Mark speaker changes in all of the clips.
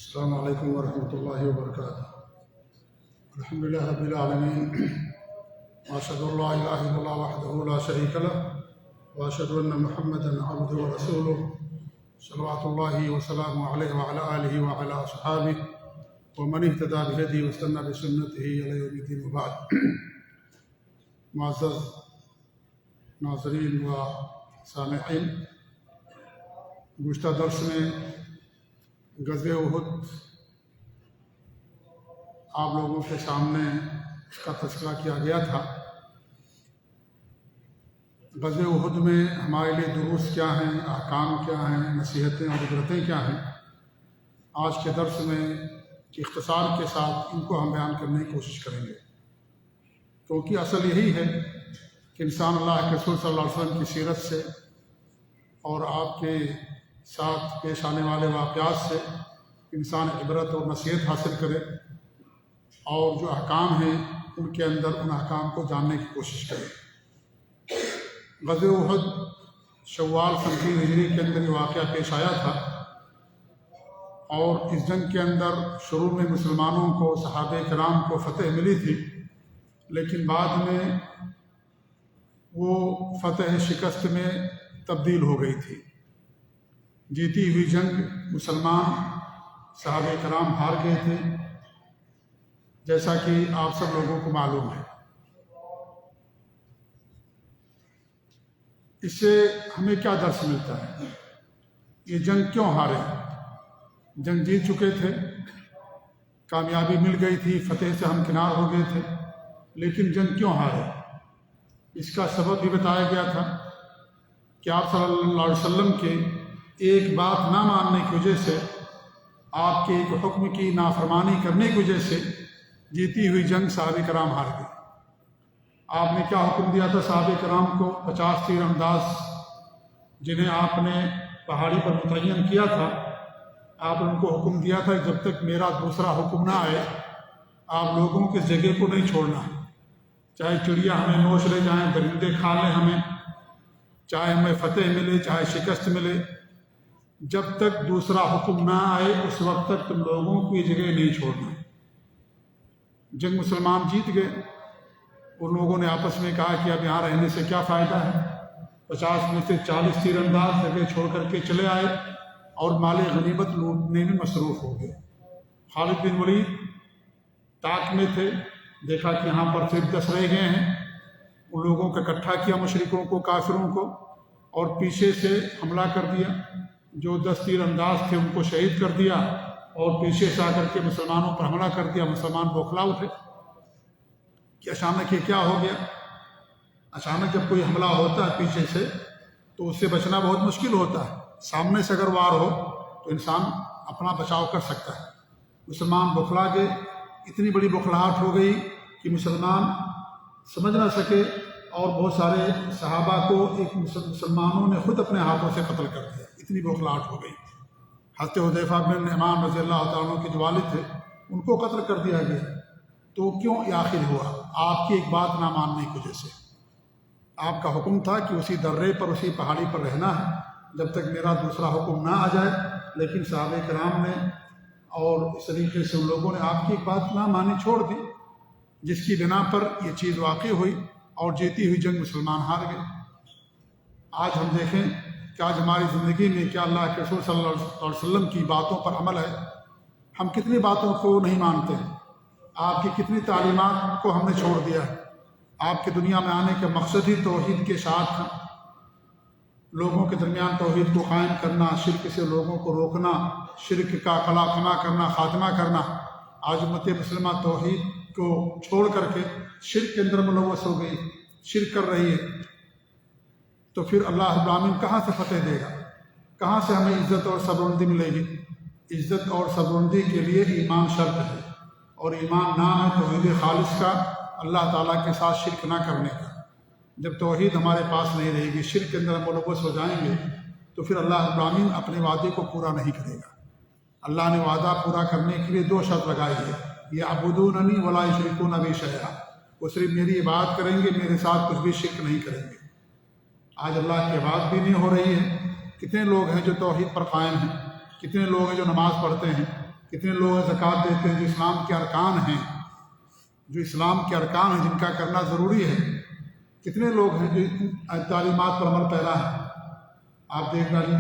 Speaker 1: السلام علیکم ورحمۃ اللہ وبرکاتہ۔ الحمدللہ رب العالمین، واشهد ان لا الہ الا اللہ وحدہ لا شریک لہ، واشهد ان محمدا عبدہ ورسولہ، صلوات اللہ وسلامہ علیہ وعلی آلہ وعلی اصحابہ ومن اہتدی بہدیہ واستنى بسنتہ الی یوم الدین، وبعد۔ معزز ناظرین و سامعین، گزشتہ درس میں غزوہ احد آپ لوگوں کے سامنے اس کا تذکرہ کیا گیا تھا۔ غزوہ احد میں ہمارے لیے دروس کیا ہیں، احکام کیا ہیں، نصیحتیں اور عبرتیں کیا ہیں، آج کے درس میں اختصار کے ساتھ ان کو ہم بیان کرنے کی کوشش کریں گے، کیونکہ اصل یہی ہے کہ انسان اللہ کے رسول صلی اللہ علیہ وسلم کی سیرت سے اور آپ کے ساتھ پیش آنے والے واقعات سے انسان عبرت اور نصیحت حاصل کرے، اور جو احکام ہیں ان کے اندر ان احکام کو جاننے کی کوشش کرے۔ غزوہ احد شوال سن 3 ہجری کے اندر یہ واقعہ پیش آیا تھا، اور اس جنگ کے اندر شروع میں مسلمانوں کو، صحابہ کرام کو فتح ملی تھی، لیکن بعد میں وہ فتح شکست میں تبدیل ہو گئی تھی۔ جیتی ہوئی جنگ مسلمان صحابہ کرام ہار گئے تھے، جیسا کہ آپ سب لوگوں کو معلوم ہے۔ اس سے ہمیں کیا درس ملتا ہے؟ یہ جنگ کیوں ہارے؟ جنگ جیت چکے تھے، کامیابی مل گئی تھی، فتح سے ہمکنار ہو گئے تھے، لیکن جنگ کیوں ہارے؟ اس کا سبب بھی بتایا گیا تھا کہ آپ صلی اللہ علیہ وسلم کے ایک بات نہ ماننے کی وجہ سے، آپ کے ایک حکم کی نافرمانی کرنے کی وجہ سے جیتی ہوئی جنگ صحابہ کرام ہار گئے۔ آپ نے کیا حکم دیا تھا صحابہ کرام کو؟ 50 تیر انداز جنہیں آپ نے پہاڑی پر متعین کیا تھا، آپ نے ان کو حکم دیا تھا کہ جب تک میرا دوسرا حکم نہ آئے آپ لوگوں کی جگہ کو نہیں چھوڑنا ہے، چاہے چڑیا ہمیں نوچ لے جائیں، درندے کھا لیں ہمیں، چاہے ہمیں فتح ملے چاہے شکست ملے، جب تک دوسرا حکم نہ آئے اس وقت تک تم لوگوں کو یہ جگہ نہیں چھوڑنا۔ جنگ مسلمان جیت گئے۔ ان لوگوں نے آپس میں کہا کہ اب یہاں رہنے سے کیا فائدہ ہے، 50 میں سے 40 تیر انداز جگہ چھوڑ کر کے چلے آئے اور مال غنیمت لوٹنے میں مصروف ہو گئے۔ خالد بن ولید طاق میں تھے، دیکھا کہ یہاں پر صرف 10 رہ گئے ہیں، ان لوگوں کا اکٹھا کیا، مشرکوں کو، کافروں کو، اور پیچھے سے حملہ کر دیا۔ جو 10 تیر انداز تھے ان کو شہید کر دیا، اور پیچھے سے آ کر کے مسلمانوں پر حملہ کر دیا۔ مسلمان بوکھلا اٹھے کہ اچانک یہ کیا ہو گیا۔ اچانک جب کوئی حملہ ہوتا ہے پیچھے سے تو اس سے بچنا بہت مشکل ہوتا ہے، سامنے سے اگر وار ہو تو انسان اپنا بچاؤ کر سکتا ہے۔ مسلمان بوکھلا گئے، اتنی بڑی بوکھلاہٹ ہو گئی کہ مسلمان سمجھ نہ سکے، اور بہت سارے صحابہ کو ایک مسلمانوں نے خود اپنے ہاتھوں سے قتل کر دیا، اتنی بوکھلاہٹ ہو گئی۔ حضرت حذیفہ بن یمان رضی اللہ تعالیٰ عنہ کے جو والد تھے ان کو قتل کر دیا گیا۔ تو کیوں یہ آخر ہوا؟ آپ کی ایک بات نہ ماننے کی وجہ سے۔ آپ کا حکم تھا کہ اسی درے پر، اسی پہاڑی پر رہنا ہے جب تک میرا دوسرا حکم نہ آ جائے، لیکن صحابہ کرام نے اور اس طریقے سے ان لوگوں نے آپ کی ایک بات نہ مانی، چھوڑ دی، جس کی بنا پر یہ چیز واقع ہوئی اور جیتی ہوئی جنگ مسلمان ہار گئے۔ آج ہم دیکھیں کہ آج ہماری زندگی میں کیا اللہ کے رسول صلی اللہ علیہ وسلم کی باتوں پر عمل ہے؟ ہم کتنی باتوں کو نہیں مانتے ہیں؟ آپ کی کتنی تعلیمات کو ہم نے چھوڑ دیا ہے؟ آپ کے دنیا میں آنے کے مقصد ہی توحید کے ساتھ لوگوں کے درمیان توحید کو قائم کرنا، شرک سے لوگوں کو روکنا، شرک کا قلاقنا کرنا، خاتمہ کرنا۔ آج امت مسلمہ توحید کو چھوڑ کر کے شرک کے اندر ملوث ہو گئی، شرک کر رہی ہے، تو پھر اللہ رب العالمین کہاں سے فتح دے گا؟ کہاں سے ہمیں عزت اور صبربندی ملے گی؟ عزت اور صبربندی کے لیے ایمان شرط ہے، اور ایمان نام ہے توحید خالص کا، اللہ تعالیٰ کے ساتھ شرک نہ کرنے کا۔ جب توحید ہمارے پاس نہیں رہے گی، شرک کے اندر ہم ملوث ہو جائیں گے، تو پھر اللہ رب العالمین اپنے وعدے کو پورا نہیں کرے گا۔ اللہ نے وعدہ پورا کرنے کے لیے 2 شرط لگائی ہے، یعبدوننی ولا یشرکون بی شیئا، وہ صرف میری عبادت کریں گے، میرے ساتھ کچھ بھی شرک نہیں کریں گے۔ آج اللہ کی عبادت بھی نہیں ہو رہی ہے۔ کتنے لوگ ہیں جو توحید پر قائم ہیں، کتنے لوگ ہیں جو نماز پڑھتے ہیں، کتنے لوگ زکوٰۃ دیتے ہیں جو اسلام کے ارکان ہیں، جو اسلام کے ارکان ہیں جن کا کرنا ضروری ہے، کتنے لوگ ہیں جو تعلیمات پر عمل پیرا ہیں، آپ دیکھ ڈالیے،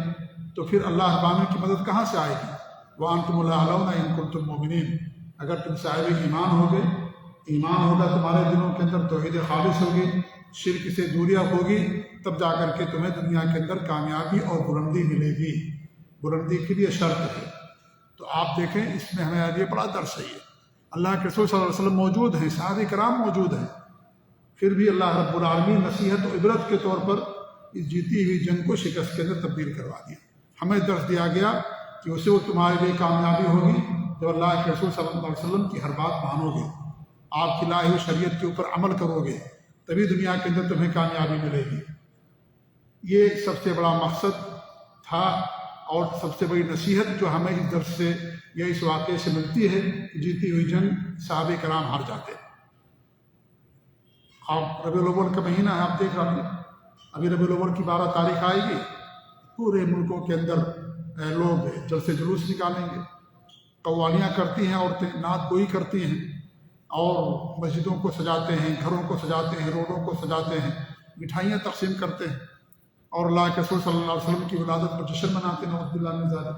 Speaker 1: تو پھر اللہ ابامن کی مدد کہاں سے آئے گی؟ وَأَنْتُمُ الْأَعْلَوْنَ إِن كُنتُم مُؤْمِنِينَ، اگر تم صاحب ایمان ہوگے، ایمان ہوگا تمہارے دلوں کے اندر، توحید خالص ہوگی، شرک سے دوریاں ہوگی، تب جا کر کے تمہیں دنیا کے اندر کامیابی اور بلندی ملے گی۔ بلندی کے لیے شرط ہے۔ تو آپ دیکھیں اس میں ہمیں یہ بڑا درس ہے۔ اللہ کے رسول صلی اللہ علیہ وسلم موجود ہیں، صحابہ کرام موجود ہیں، پھر بھی اللہ رب العالمین نصیحت و عبرت کے طور پر اس جیتی ہوئی جنگ کو شکست کے اندر تبدیل کروا دیا۔ ہمیں درس دیا گیا کہ اسے وہ تمہارے لیے کامیابی ہوگی جب اللہ کے رسول صلی اللہ علیہ وسلم کی ہر بات مانو گے، آپ کی لائی ہوئی شریعت کے اوپر عمل کرو گے، تبھی دنیا کے اندر تمہیں کامیابی ملے گی۔ یہ سب سے بڑا مقصد تھا اور سب سے بڑی نصیحت جو ہمیں اس درس سے یا اس واقعے سے ملتی ہے کہ جیتی ہوئی جنگ صحابہ کرام ہار جاتے ہیں۔ آپ ربیع الاول کا مہینہ ہے، آپ دیکھ رہے ہیں ابھی ربیع الاول کی 12 تاریخ آئے گی، پورے ملکوں کے اندر لوگ جلسے جلوس نکالیں گے، قوالیاں کرتی ہیں عورتیں، نعت گوئی کرتی ہیں اور مسجدوں کو سجاتے ہیں، گھروں کو سجاتے ہیں، روڈوں کو سجاتے ہیں، مٹھائیاں تقسیم کرتے ہیں اور اللہ کے رسول صلی اللہ علیہ وسلم کی ولادت پر جشن مناتے ہیں۔ نعوذ باللہ من ذالک۔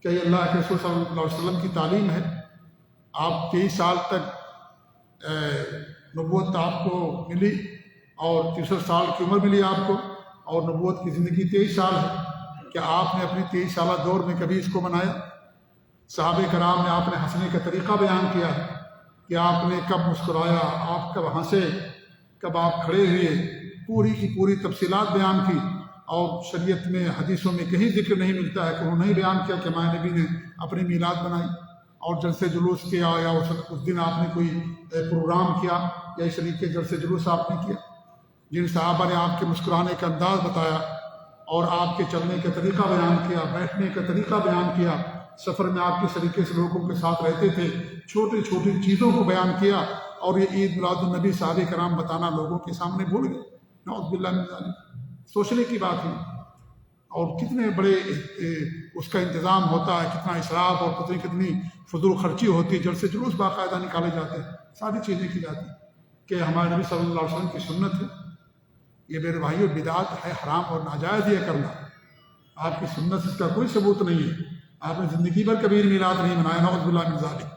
Speaker 1: کیا یہ اللہ کے رسول صلی اللہ علیہ وسلم کی تعلیم ہے؟ آپ 23 سال تک نبوت آپ کو ملی اور 63 سال کی عمر ملی آپ کو، اور نبوت کی زندگی 23 سال ہے۔ کیا آپ نے اپنی 23 سالہ دور میں کبھی اس کو منایا؟ صحابہ کرام نے آپ نے ہنسنے کا طریقہ بیان کیا ہے کہ آپ نے کب مسکرایا، آپ کب ہنسے، کب آپ کھڑے ہوئے، پوری کی پوری تفصیلات بیان کی، اور شریعت میں حدیثوں میں کہیں ذکر نہیں ملتا ہے کہ انہوں نے بیان کیا کہ ہمارے نبی نے اپنی میلاد بنائی اور جلسے جلوس کیا، یا اس دن آپ نے کوئی پروگرام کیا، یا اس طریقے جلسے جلوس آپ نے کیا۔ جن صحابہ نے آپ کے مسکرانے کا انداز بتایا اور آپ کے چلنے کا طریقہ بیان کیا، بیٹھنے کا طریقہ بیان کیا، سفر میں آپ کس طریقے سے لوگوں کے ساتھ رہتے تھے، چھوٹی چھوٹی چیزوں کو بیان کیا، اور یہ عید میلاد النبی صحابہ کرام بتانا لوگوں کے سامنے بھول گئے۔ نعوذ باللہ من ذالک۔ سوچنے کی بات ہے، اور کتنے بڑے اس کا انتظام ہوتا ہے، کتنا اسراف اور کتنی فضول خرچی ہوتی ہے، جلسے جلوس باقاعدہ نکالے جاتے ہیں، ساری چیزیں کی جاتی ہیں کہ ہمارے نبی صلی اللہ علیہ وسلم کی سنت ہے۔ یہ میرے بھائیو بدعت ہے، حرام اور ناجائز یہ کرنا۔ آپ کی سنت سے اس کا کوئی ثبوت نہیں ہے، آپ نے زندگی بھر کبھی میلاد نہیں منایا۔ نعوذ باللہ من ذالک۔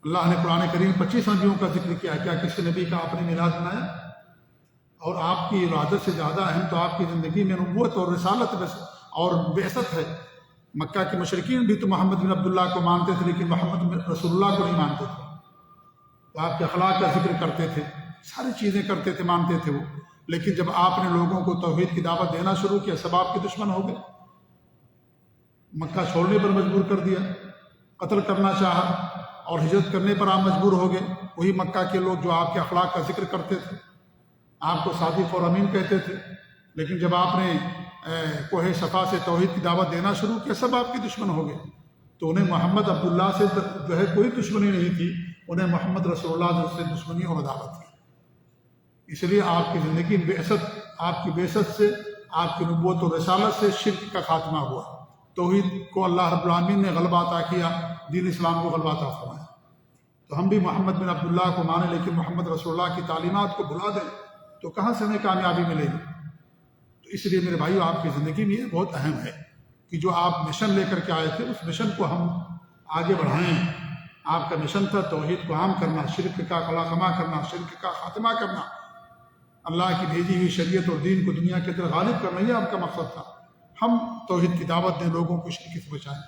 Speaker 1: اللہ نے قرآن کریم 25 نبیوں کا ذکر کیا، کیا کسی نبی کا آپ نے میلاد منایا؟ اور آپ کی ارادت سے زیادہ اہم تو آپ کی زندگی میں نبوت اور رسالت اور بعثت ہے۔ مکہ کے مشرکین بھی تو محمد بن عبداللہ کو مانتے تھے، لیکن محمد رسول اللہ کو نہیں مانتے تھے۔ تو آپ کے اخلاق کا ذکر کرتے تھے، ساری چیزیں کرتے تھے، مانتے تھے وہ، لیکن جب آپ نے لوگوں کو توحید کی دعوت دینا شروع کیا، سب آپ کے دشمن ہو گئے، مکہ چھوڑنے پر مجبور کر دیا، قتل کرنا چاہا، اور ہجرت کرنے پر آپ مجبور ہو گئے۔ وہی مکہ کے لوگ جو آپ کے اخلاق کا ذکر کرتے تھے، آپ کو صادق اور امین کہتے تھے، لیکن جب آپ نے کوہ صفا سے توحید کی دعوت دینا شروع کیا، سب آپ کے دشمن ہو گئے۔ تو انہیں محمد عبداللہ سے جو ہے کوئی دشمنی نہیں تھی، انہیں محمد رسول اللہ سے دشمنی اور عداوت تھی۔ اس لیے آپ کی زندگی بعثت، آپ کی بعثت سے، آپ کی نبوت و رسالت سے شرک کا خاتمہ ہوا، توحید کو اللہ رب العالمین نے غلبہ عطا کیا، دین اسلام کو غلبہ عطا فرمایا۔ تو ہم بھی محمد بن عبداللہ کو مانیں، لیکن محمد رسول اللہ کی تعلیمات کو بھلا دیں تو کہاں سے ہمیں کامیابی ملے گی؟ تو اس لیے میرے بھائیو، آپ کی زندگی میں یہ بہت اہم ہے کہ جو آپ مشن لے کر کے آئے تھے، اس مشن کو ہم آگے بڑھائیں۔ آپ کا مشن تھا توحید کو عام کرنا، شرک کا خاتمہ کرنا، شرک کا خاتمہ کرنا، اللہ کی بھیجی ہوئی شریعت اور دین کو دنیا کے اندر غالب کرنا، یہ آپ کا مقصد تھا۔ ہم توحید کی دعوت دیں، لوگوں کو شرک سے بچائیں۔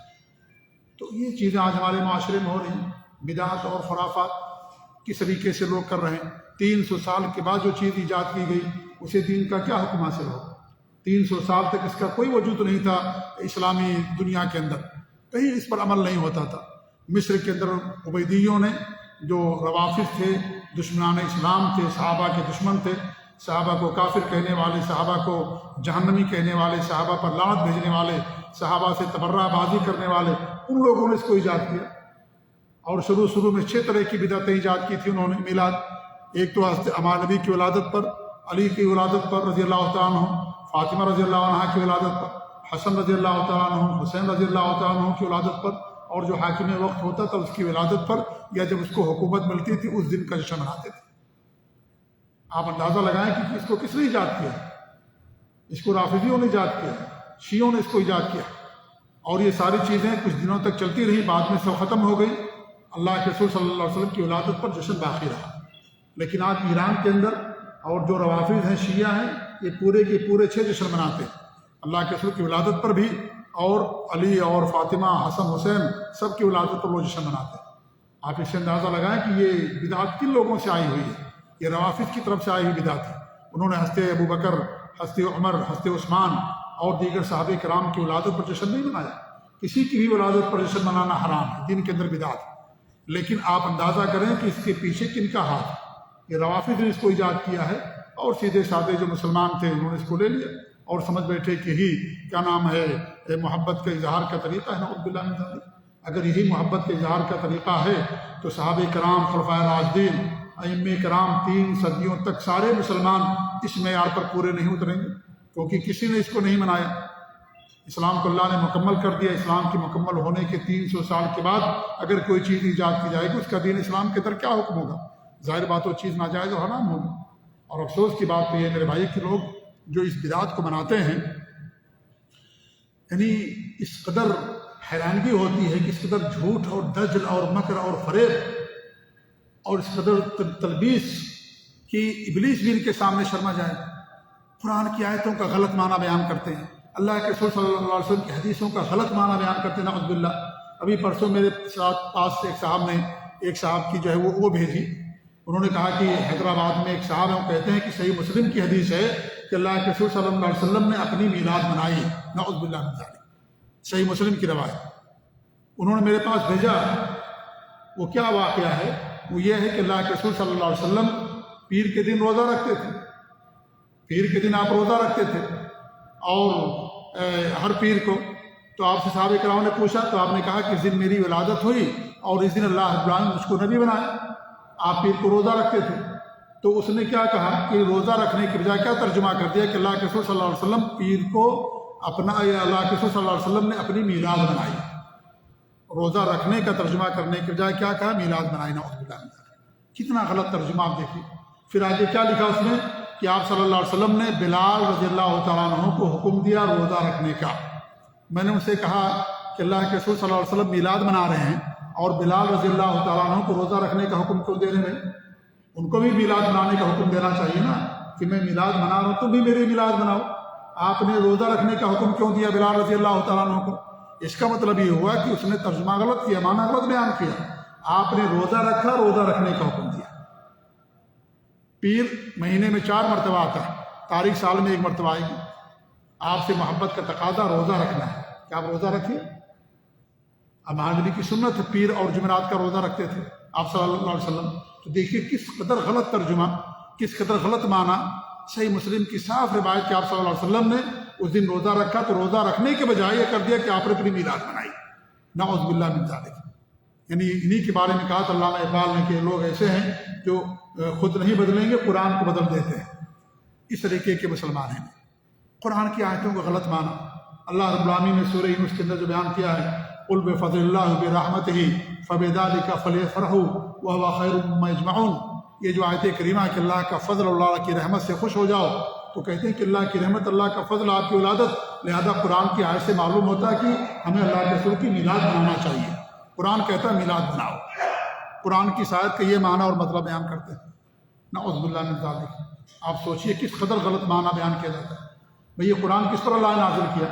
Speaker 1: تو یہ چیزیں آج ہمارے معاشرے میں ہو رہی ہیں، بدعت اور خرافات کس طریقے سے لوگ کر رہے ہیں۔ 300 سال کے بعد جو چیز ایجاد کی گئی، اسے دین کا کیا حکم حاصل ہو؟ 300 سال تک اس کا کوئی وجود نہیں تھا اسلامی دنیا کے اندر، کہیں اس پر عمل نہیں ہوتا تھا۔ مصر کے اندر عبیدیوں نے، جو روافض تھے، دشمنان اسلام تھے، صحابہ کے دشمن تھے، صحابہ کو کافر کہنے والے، صحابہ کو جہنمی کہنے والے، صحابہ پر لعنت بھیجنے والے، صحابہ سے تبرہ بازی کرنے والے، ان لوگوں نے اس کو ایجاد کیا۔ اور شروع میں 6 طرح کی بدعتیں ایجاد کی تھی انہوں نے میلاد۔ ایک تو ہمارے نبی کی ولادت پر، علی کی ولادت پر رضی اللہ تعالیٰ عنہ، فاطمہ رضی اللہ عنہ کی ولادت پر، حسن رضی اللہ تعالیٰ عنہ، حسین رضی اللہ تعالیٰ عنہ کی ولادت پر، اور جو حاکم وقت ہوتا تھا اس کی ولادت پر، یا جب اس کو حکومت ملتی تھی اس دن کا جشن مناتے تھے۔ آپ اندازہ لگائیں کہ اس کو کس نے ایجاد کیا؟ اس کو رافضیوں نے ایجاد کیا، شیعوں نے اس کو ایجاد کیا، اور یہ ساری چیزیں کچھ دنوں تک چلتی رہی، بعد میں سب ختم ہو گئی۔ اللہ کے رسول صلی اللہ علیہ وسلم کی ولادت پر جشن باقی رہا۔ لیکن آج ایران کے اندر اور جو روافض ہیں، شیعہ ہیں، یہ پورے کے پورے 6 جشن مناتے ہیں اللہ کے رسول کی ولادت پر بھی، اور علی اور فاطمہ، حسن حسین سب کی ولادت پر وہ جشن مناتے ہیں۔ آپ اس سے اندازہ لگائیں کہ یہ بدعت کن لوگوں سے آئی ہوئی ہے؟ یہ روافض کی طرف سے آئی ہوئی بدعت ہے۔ انہوں نے حضرت ابو بکر، حضرت عمر، حضرت عثمان اور دیگر صحابہ کرام کی ولادت پر جشن نہیں منایا۔ کسی کی بھی ولادت پر جشن منانا حرام ہے، دین کے اندر بدعت ہے۔ لیکن آپ اندازہ کریں کہ اس کے پیچھے کن کا ہاتھ ہے؟ یہ روافض نے اس کو ایجاد کیا ہے، اور سیدھے سادے جو مسلمان تھے انہوں نے اس کو لے لیا اور سمجھ بیٹھے کہ یہی کیا نام ہے محبت کا اظہار کا طریقہ ہے۔ نعوذ باللہ من ذلک۔ اگر یہی محبت کے اظہار کا طریقہ ہے تو صحابہ کرام، خلفائے راشدین، ائمہ کرام 3 صدیوں تک سارے مسلمان اس معیار پر پورے نہیں اتریں گے، کیونکہ کسی نے اس کو نہیں منایا۔ اسلام کو اللہ نے مکمل کر دیا۔ اسلام کی مکمل ہونے کے 300 سال کے بعد اگر کوئی چیز ایجاد کی جائے گی، اس کا دین اسلام کے اندر کیا حکم ہوگا؟ ظاہر بات وہ چیز ناجائز اور حرام ہوگی۔ اور افسوس کی بات تو یہ میرے بھائی کہ لوگ جو اس بدعت کو مناتے ہیں، یعنی اس قدر حیرانگی ہوتی ہے کہ اس قدر جھوٹ اور دجل اور مکر اور فریب اور اس قدر تلبیس کہ ابلیس بھی ان کے سامنے شرما جائے۔ قرآن کی آیتوں کا غلط معنی بیان کرتے ہیں، اللہ کے رسول صلی اللہ علیہ وسلم کی حدیثوں کا غلط معنی بیان کرتے ہیں، نعوذ باللہ۔ ابھی پرسوں میرے پاس سے ایک صاحب کی جو ہے وہ بھیجی۔ انہوں نے کہا کہ حیدرآباد میں ایک صاحب ہیں، وہ کہتے ہیں کہ صحیح مسلم کی حدیث ہے کہ اللہ کے رسول صلی اللہ علیہ وسلم نے اپنی میلاد منائی، نعوذ باللہ من ذلک۔ صحیح مسلم کی روایت انہوں نے میرے پاس بھیجا۔ وہ کیا واقعہ ہے؟ وہ یہ ہے کہ اللہ کے رسول صلی اللہ علیہ وسلم پیر کے دن روزہ رکھتے تھے۔ پیر کے دن آپ روزہ رکھتے تھے، اور ہر پیر کو۔ تو آپ سے صحابہ کرام نے پوچھا تو آپ نے کہا کہ اس دن میری ولادت ہوئی اور اس دن اللہ رب العالمین نے مجھ کو نبی بنایا۔ آپ پیر کو روزہ رکھتے تھے۔ تو اس نے کیا کہا کہ روزہ رکھنے کے بجائے کیا ترجمہ کر دیا کہ اللہ کے رسول صلی اللہ علیہ وسلم پیر کو اللہ کے رسول صلی اللہ علیہ وسلم نے اپنی میلاد بنائی۔ روزہ رکھنے کا ترجمہ کرنے کے بجائے کیا کہا؟ میلاد بنائی، نعوذ باللہ من ذلک۔ کتنا غلط ترجمہ آپ دیکھیے۔ پھر آگے کیا لکھا اس میں کہ آپ صلی اللہ علیہ وسلم نے بلال رضی اللہ تعالیٰ عنہ کو حکم دیا روزہ رکھنے کا۔ میں نے ان سے کہا کہ اللہ کے رسول صلی اللہ علیہ وسلم میلاد منا رہے ہیں اور بلال رضی اللہ تعالیٰ عنہ کو روزہ رکھنے کا حکم کیوں دے رہے ہیں؟ ان کو بھی میلاد منانے کا حکم دینا چاہیے نا، کہ میں میلاد منا رہا ہوں تم بھی میری میلاد مناؤ۔ آپ نے روزہ رکھنے کا حکم کیوں دیا بلال رضی اللہ تعالیٰ عنہ کو؟ اس کا مطلب یہ ہوا کہ اس نے ترجمہ غلط کیا، معنی غلط بیان کیا۔ آپ نے روزہ رکھا، روزہ رکھنے کا حکم دیا۔ پیر مہینے میں 4 مرتبہ آتا ہے، تاریخ سال میں 1 مرتبہ آئے گی۔ آپ سے محبت کا تقاضا روزہ رکھنا ہے کہ آپ روزہ رکھیے۔ اب نبی کی سنت ہے، پیر اور جمعرات کا روزہ رکھتے تھے آپ صلی اللہ علیہ وسلم۔ تو دیکھیے کس قدر غلط ترجمہ، کس قدر غلط معنی۔ صحیح مسلم کی صاف روایت کہ آپ صلی اللہ علیہ وسلم نے اس دن روزہ رکھا، تو روزہ رکھنے کے بجائے یہ کر دیا کہ آپ نے اپنی میلاد منائی، نعوذ باللہ من ذلک۔ یعنی انہی کے بارے میں کہا تھا علامہ اقبال نے کہ لوگ ایسے ہیں جو خود نہیں بدلیں گے، قرآن کو بدل دیتے ہیں۔ اس طریقے کے مسلمان ہیں۔ قرآن کی آیتوں کا غلط معنی اللہ رب العالمین نے سورہ یونس کے اندر جو بیان کیا ہے، قل بفضل اللہ برحمتہ فبذلک فلیفرحوا وہو خیر مما یجمعون۔ یہ جو آیت کریمہ ہے کہ اللہ کا فضل، اللہ کی رحمت سے خوش ہو جاؤ، تو کہتے ہیں کہ اللہ کی رحمت، اللہ کا فضل آپ کی ولادت، لہذا قرآن کی آیت سے معلوم ہوتا ہے کہ ہمیں اللہ کے رسول کی میلاد منانا چاہیے۔ قرآن کہتا ہے میلاد مناؤ۔ قرآن کی آیت کا یہ معنی اور مطلب بیان کرتے ہیں، نعوذ باللہ من ذلک۔ آپ سوچئے کس قدر غلط معنی بیان کیا جاتا ہے۔ بھئی یہ قرآن کس پر اللہ نے نازل کیا؟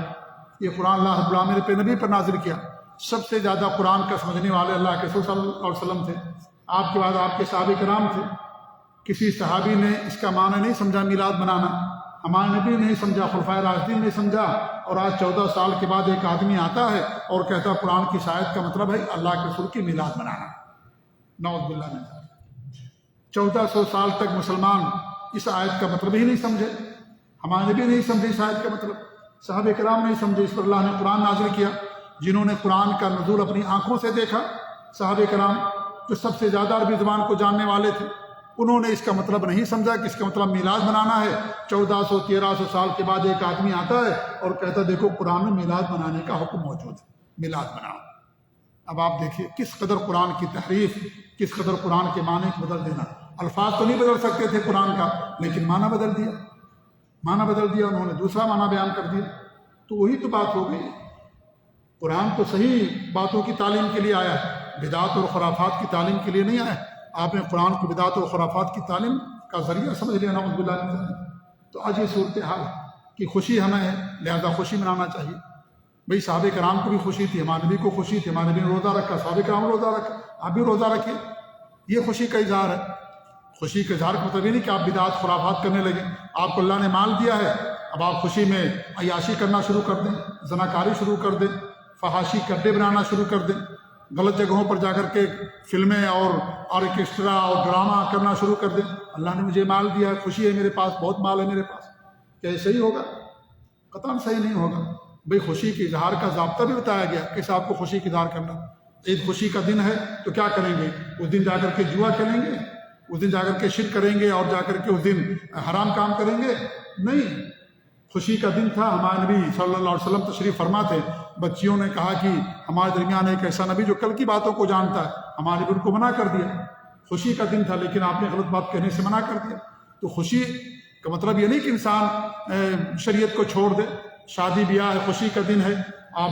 Speaker 1: یہ قرآن اللہ رب العالمین نے نبی پر نازل کیا۔ سب سے زیادہ قرآن کا سمجھنے والے اللہ کے رسول صلی اللہ علیہ وسلم تھے۔ آپ کے بعد آپ کے صحابہ کرام تھے۔ کسی صحابی نے اس کا معنی نہیں سمجھا میلاد منانا، ہمارے نبی نے نہیں سمجھا، خلفائے راشدین نے سمجھا، اور آج 14 سال کے بعد ایک آدمی آتا ہے اور کہتا ہے قرآن کی آیت کا مطلب ہے اللہ کے رسول کی میلاد منانا، نعوذ باللہ من ذلک۔ 1400 سال تک مسلمان اس آیت کا مطلب ہی نہیں سمجھے، ہمارے نبی نہیں سمجھے اس آیت کا مطلب، صحابہ کرام نہیں سمجھے۔ اس پر اللہ نے قرآن نازل کیا، جنہوں نے قرآن کا نزول اپنی آنکھوں سے دیکھا، صحابہ کرام جو سب سے زیادہ عربی زبان کو جاننے والے تھے، انہوں نے اس کا مطلب نہیں سمجھا کہ اس کا مطلب میلاد منانا ہے۔ 1400-1300 سال کے بعد ایک آدمی آتا ہے اور کہتا دیکھو قرآن میں میلاد منانے کا حکم موجود ہے، میلاد مناؤ۔ اب آپ دیکھیے کس قدر قرآن کی تحریف، کس قدر قرآن کے معنی کو بدل دینا۔ الفاظ تو نہیں بدل سکتے تھے قرآن کا، لیکن معنی بدل دیا، معنی بدل دیا، انہوں نے دوسرا معنی بیان کر دیا۔ تو وہی تو بات ہو گئی، قرآن تو صحیح باتوں کی تعلیم کے لیے آیا ہے، بدعات اور خرافات کی تعلیم کے لیے نہیں آیا۔ آپ نے قرآن کو بدعات اور خرافات کی تعلیم کا ذریعہ سمجھ لیا، نعوذ باللہ من ذلک۔ تو آج یہ صورتحال کی خوشی ہمیں ہے، لہذا خوشی منانا چاہیے۔ بھئی صحابہ کرام کو بھی خوشی تھی، ہمارے نبی کو خوشی تھی، ہمارے نبی نے روزہ رکھا، صحابہ کرام نے روزہ رکھا، آپ بھی روزہ رکھیں۔ یہ خوشی کا اظہار ہے۔ خوشی کے اظہار کا مطلب یہ نہیں کہ آپ بدعات خرافات کرنے لگیں۔ آپ کو اللہ نے مال دیا ہے، اب آپ خوشی میں عیاشی کرنا شروع کر دیں، زناکاری شروع کر دیں، فحاشی کڈے بنانا شروع کر دیں، غلط جگہوں پر جا کر کے فلمیں اور آرکیسٹرا اور ڈرامہ کرنا شروع کر دیں۔ اللہ نے مجھے مال دیا ہے، خوشی ہے میرے پاس، بہت مال ہے میرے پاس، کیا یہ صحیح ہوگا؟ قطعاً صحیح نہیں ہوگا۔ بھئی خوشی کے اظہار کا ضابطہ بھی بتایا گیا، کیسے آپ کو خوشی کا اظہار کرنا۔ عید خوشی کا دن ہے تو کیا کریں گے؟ اس دن جا کر کے جوا کھیلیں گے، اس دن جا کر کے شرک کریں گے اور جا کر کے اس دن حرام کام کریں گے؟ نہیں، خوشی کا دن تھا۔ ہمارے نبی صلی اللہ علیہ وسلم تشریف فرما تھے، بچیوں نے کہا کہ ہمارے درمیان ایک ایسا نبی جو کل کی باتوں کو جانتا ہے، ہمارے نبی ان کو منع کر دیا۔ خوشی کا دن تھا لیکن آپ نے غلط بات کہنے سے منع کر دیا۔ تو خوشی کا مطلب یہ نہیں کہ انسان شریعت کو چھوڑ دے۔ شادی بیاہ ہے، خوشی کا دن ہے، آپ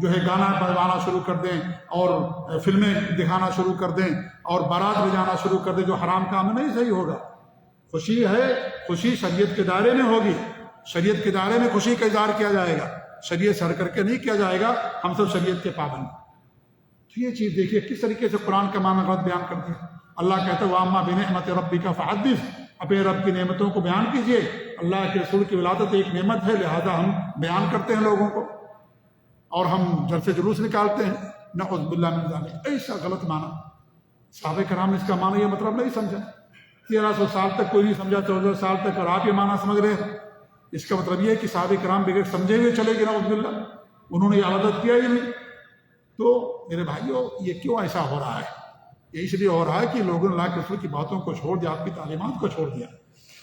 Speaker 1: جو ہے گانا بجانا شروع کر دیں اور فلمیں دکھانا شروع کر دیں اور بارات بجانا شروع کر دیں، جو حرام کام ہے، نہیں صحیح ہوگا۔ خوشی ہے، خوشی شریعت کے دائرے میں ہوگی، شریعت کے دائرے میں خوشی کا اظہار کیا جائے گا، شریعت سے ہٹ کر کے نہیں کیا جائے گا۔ ہم سب شریعت کے پابند۔ تو یہ چیز دیکھیے کس طریقے سے قرآن کا معنی غلط بیان کر دیا۔ اللہ کہتا ہے وَأَمَّا بِنِعْمَةِ رَبِّكَ فَحَدِّثْ، اپنے رب کی نعمتوں کو بیان کیجئے۔ اللہ کے رسول کی ولادت ایک نعمت ہے، لہذا ہم بیان کرتے ہیں لوگوں کو اور ہم جل سے جلوس نکالتے ہیں، نعوذ باللہ من ذلک۔ ایسا غلط معنی صحابہ کرام نے اس کا معنی یہ مطلب نہیں سمجھا۔ 1300 سال تک کوئی نہیں سمجھا، 1400 سال تک، اور آپ یہ معنی سمجھ رہے ہیں۔ اس کا مطلب یہ ہے کہ صحابہ کرام بغیر سمجھے ہوئے چلے گئے، نعوذ باللہ، انہوں نے یہ عبادت کیا ہی نہیں۔ تو میرے بھائیوں، یہ کیوں ایسا ہو رہا ہے؟ یہ اس لیے ہو رہا ہے کہ لوگوں نے اللہ کے رسول کی باتوں کو چھوڑ دیا، آپ کی تعلیمات کو چھوڑ دیا۔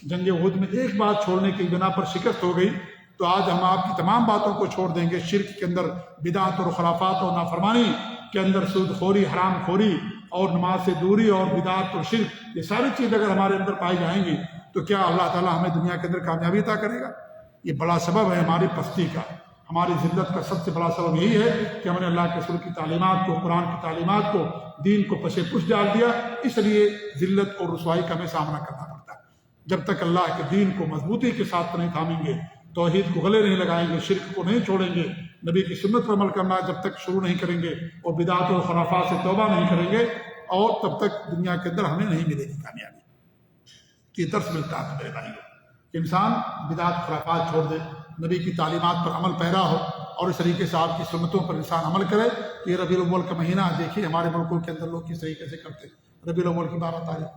Speaker 1: جنگ احد میں ایک بات چھوڑنے کی بنا پر شکست ہو گئی، تو آج ہم آپ کی تمام باتوں کو چھوڑ دیں گے۔ شرک کے اندر، بدعت اور خرافات اور نافرمانی کے اندر، سود خوری، حرام خوری اور نماز سے دوری اور بدعت اور شرک، یہ ساری چیزیں اگر ہمارے اندر پائی جائیں گی تو کیا اللہ تعالیٰ ہمیں دنیا کے اندر کامیابی عطا کرے گا؟ یہ بڑا سبب ہے ہماری پستی کا، ہماری ذلت کا سب سے بڑا سبب یہی ہے کہ ہم نے اللہ کے رسول کی تعلیمات کو، قرآن کی تعلیمات کو، دین کو پس پش ڈال دیا۔ اس لیے ذلت اور رسوائی کا ہمیں سامنا کرنا پڑتا ہے۔ جب تک اللہ کے دین کو مضبوطی کے ساتھ نہیں تھامیں گے، توحید کو گلے نہیں لگائیں گے، شرک کو نہیں چھوڑیں گے، نبی کی سنت پر عمل کرنا جب تک شروع نہیں کریں گے اور بدعات اور خرافات سے توبہ نہیں کریں گے، اور تب تک دنیا کے اندر ہمیں نہیں ملے گی کامیابی۔ یہ درس ملتا ہے میرے بھائیوں کہ انسان بدعات خرافات چھوڑ دے، نبی کی تعلیمات پر عمل پیرا ہو اور اس طریقے سے آپ کی سنتوں پر انسان عمل کرے۔ یہ ربیع الاول کا مہینہ دیکھیے ہمارے ملکوں کے اندر لوگ کس طریقے سے کرتے ہیں۔ ربیع الاول کی 12 تاریخ،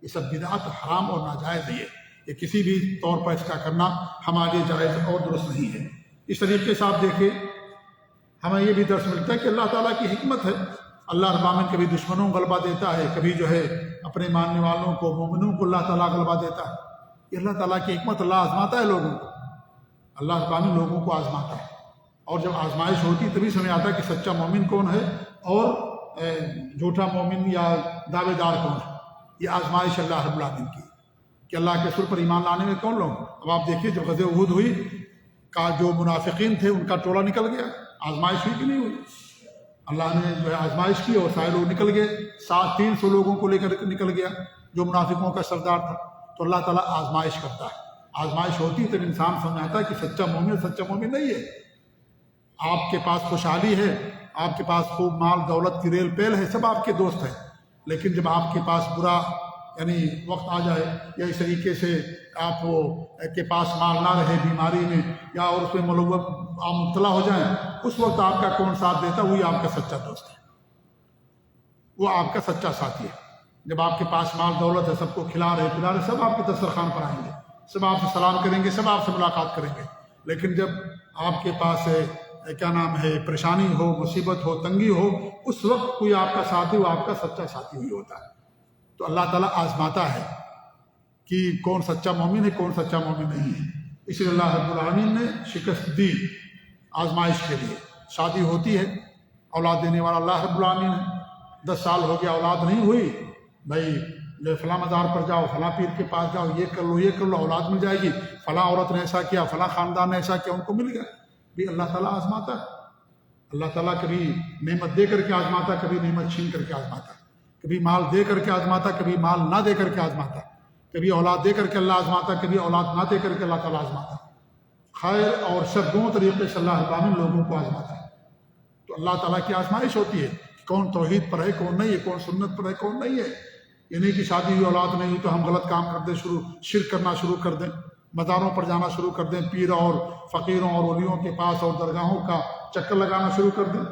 Speaker 1: یہ سب بدعات حرام اور ناجائز ہے۔ یہ کسی بھی طور پر اس کا کرنا ہمارے جائز اور درست نہیں ہے۔ اس طریقے سے آپ دیکھیں ہمیں یہ بھی درس ملتا ہے کہ اللہ تعالیٰ کی حکمت ہے۔ اللہ رب العالمین کبھی دشمنوں کو غلبہ دیتا ہے، کبھی جو ہے اپنے ماننے والوں کو، مومنوں کو اللہ تعالیٰ غلبہ دیتا ہے۔ یہ اللہ تعالیٰ کی حکمت، اللہ آزماتا ہے لوگوں کو، اللہ رب العالمین لوگوں کو آزماتا ہے، اور جب آزمائش ہوتی تبھی سمجھ آتا ہے کہ سچا مومن کون ہے اور جھوٹا مومن یا دعوے دار کون ہے۔ یہ آزمائش اللہ رب العالمین کی کہ اللہ کے رسول پر ایمان لانے میں کون لوگ۔ اب آپ دیکھیے جب غزوہ احد ہوئی کا جو منافقین تھے ان کا ٹولہ نکل گیا، آزمائش ہوئی کہ نہیں ہوئی؟ اللہ نے جو ہے آزمائش کی اور سارے لوگ نکل گئے، 300 لوگوں کو لے کر نکل گیا جو منافقوں کا سردار تھا۔ تو اللہ تعالیٰ آزمائش کرتا ہے، آزمائش ہوتی ہے تب انسان سمجھ آتا ہے کہ سچا مومن نہیں ہے۔ آپ کے پاس خوشحالی ہے، آپ کے پاس خوب مال دولت کی ریل پیل ہے، سب آپ کے دوست ہیں، لیکن جب آپ کے پاس برا یعنی وقت آ جائے یا اس طریقے سے آپ کے پاس مال نہ رہے، بیماری میں یا اور اس میں ملوث آپ مبتلا ہو جائیں، اس وقت آپ کا کون ساتھ دیتا ہے؟ وہی آپ کا سچا دوست ہے، وہ آپ کا سچا ساتھی ہے۔ جب آپ کے پاس مال دولت ہے، سب کو کھلا رہے پلا رہے، سب آپ کے دسترخوان پر آئیں گے، سب آپ سے سلام کریں گے، سب آپ سے ملاقات کریں گے، لیکن جب آپ کے پاس پریشانی ہو، مصیبت ہو، تنگی ہو، اس وقت کوئی آپ کا ساتھی، وہ آپ کا سچا ساتھی ہی ہوتا ہے۔ تو اللہ تعالیٰ آزماتا ہے کہ کون سچا مومن ہے کون سچا مومن نہیں ہے۔ اس لیے اللہ رب العالمین نے شکست دی آزمائش کے لیے۔ شادی ہوتی ہے، اولاد دینے والا اللہ رب العالمین ہے۔ 10 سال ہو گیا اولاد نہیں ہوئی، بھائی جو فلاں مزار پر جاؤ، فلاں پیر کے پاس جاؤ، یہ کر لو اولاد مل جائے گی، فلاں عورت نے ایسا کیا، فلاں خاندان نے ایسا کیا، ان کو مل گیا۔ بھی اللہ تعالیٰ آزماتا ہے۔ اللہ تعالیٰ کبھی نعمت دے کر کے آزماتا، کبھی نعمت چھین کر کے آزماتا، کبھی مال دے کر کے آزماتا، کبھی مال نہ دے کر کے آزماتا، کبھی اولاد دے کر کے اللہ آزماتا، کبھی اولاد نہ دے کر کے اللہ تعالیٰ آزماتا۔ خیر اور شر دونوں طریقے سے اللہ العالمین لوگوں کو آزماتا ہے۔ تو اللہ تعالیٰ کی آزمائش ہوتی ہے کہ کون توحید پر ہے کون نہیں ہے، کون سنت پر ہے کون نہیں ہے۔ یہ نہیں کہ شادی ہوئی اولاد نہیں ہوئی تو ہم غلط کام کر دیں، شرک کرنا شروع کر دیں، مزاروں پر جانا شروع کر دیں، پیر اور فقیروں اور ولیوں کے پاس اور درگاہوں کا چکر لگانا شروع کر دیں۔